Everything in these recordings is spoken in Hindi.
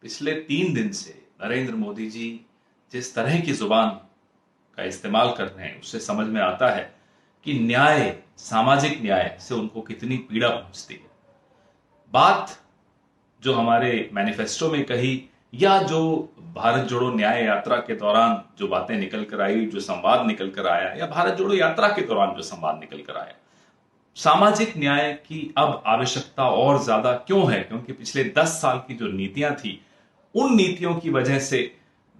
पिछले 3 दिन से नरेंद्र मोदी जी जिस तरह की जुबान का इस्तेमाल कर रहे हैं उससे समझ में आता है कि न्याय, सामाजिक न्याय से उनको कितनी पीड़ा पहुंचती है। बात जो हमारे मैनिफेस्टो में कही या जो भारत जोड़ो न्याय यात्रा के दौरान जो बातें निकल कर आई, जो संवाद निकल कर आया, या भारत जोड़ो यात्रा के दौरान जो संवाद निकल कर आया, सामाजिक न्याय की अब आवश्यकता और ज्यादा क्यों है? क्योंकि पिछले 10 साल की जो नीतियां थी, उन नीतियों की वजह से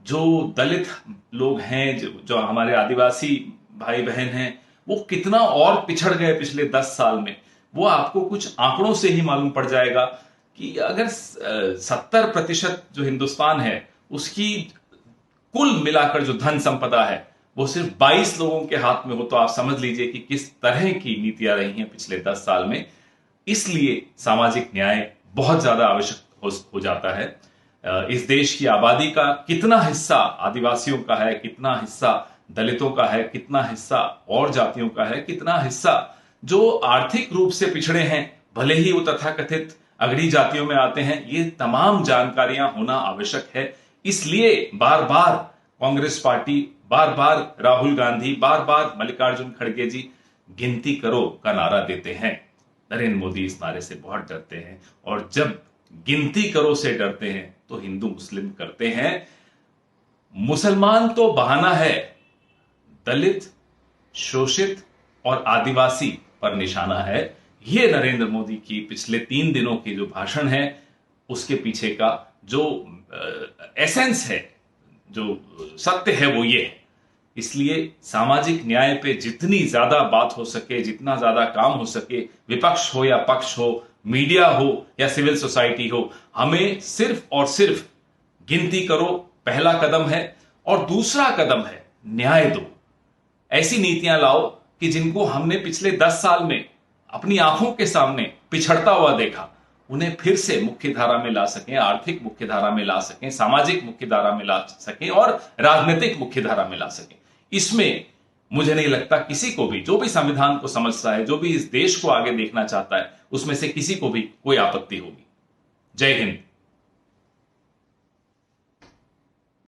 जो दलित लोग हैं, जो हमारे आदिवासी भाई बहन हैं, वो कितना और पिछड़ गए पिछले 10 साल में। वो आपको कुछ आंकड़ों से ही मालूम पड़ जाएगा कि अगर 70% जो हिंदुस्तान है उसकी कुल मिलाकर जो धन संपदा है वो सिर्फ 22 लोगों के हाथ में हो, तो आप समझ लीजिए कि किस तरह की नीतियां रही हैं पिछले 10 साल में। इसलिए सामाजिक न्याय बहुत ज्यादा आवश्यक हो जाता है। इस देश की आबादी का कितना हिस्सा आदिवासियों का है, कितना हिस्सा दलितों का है, कितना हिस्सा और जातियों का है, कितना हिस्सा जो आर्थिक रूप से पिछड़े हैं, भले ही वो तथाकथित अगड़ी जातियों में आते हैं, ये तमाम जानकारियां होना आवश्यक है। इसलिए बार बार कांग्रेस पार्टी, बार बार राहुल गांधी, बार बार मल्लिकार्जुन खड़गे जी गिनती करो का नारा देते हैं। नरेंद्र मोदी इस नारे से बहुत डरते हैं, और जब गिनती करो से डरते हैं तो हिंदू मुस्लिम करते हैं। मुसलमान तो बहाना है, दलित, शोषित और आदिवासी पर निशाना है। यह नरेंद्र मोदी की पिछले 3 दिनों के जो भाषण है उसके पीछे का जो एसेंस है, जो सत्य है, वो ये है। इसलिए सामाजिक न्याय पे जितनी ज्यादा बात हो सके, जितना ज्यादा काम हो सके, विपक्ष हो या पक्ष हो, मीडिया हो या सिविल सोसाइटी हो, हमें सिर्फ और सिर्फ गिनती करो पहला कदम है, और दूसरा कदम है न्याय दो। ऐसी नीतियां लाओ कि जिनको हमने पिछले 10 साल में अपनी आंखों के सामने पिछड़ता हुआ देखा, उन्हें फिर से मुख्य धारा में ला सकें, आर्थिक मुख्य धारा में ला सकें, सामाजिक मुख्य धारा में ला सकें और राजनीतिक मुख्य धारा में ला सकें। इसमें मुझे नहीं लगता किसी को भी, जो भी संविधान को समझता है, जो भी इस देश को आगे देखना चाहता है, उसमें से किसी को भी कोई आपत्ति होगी। जय हिंद।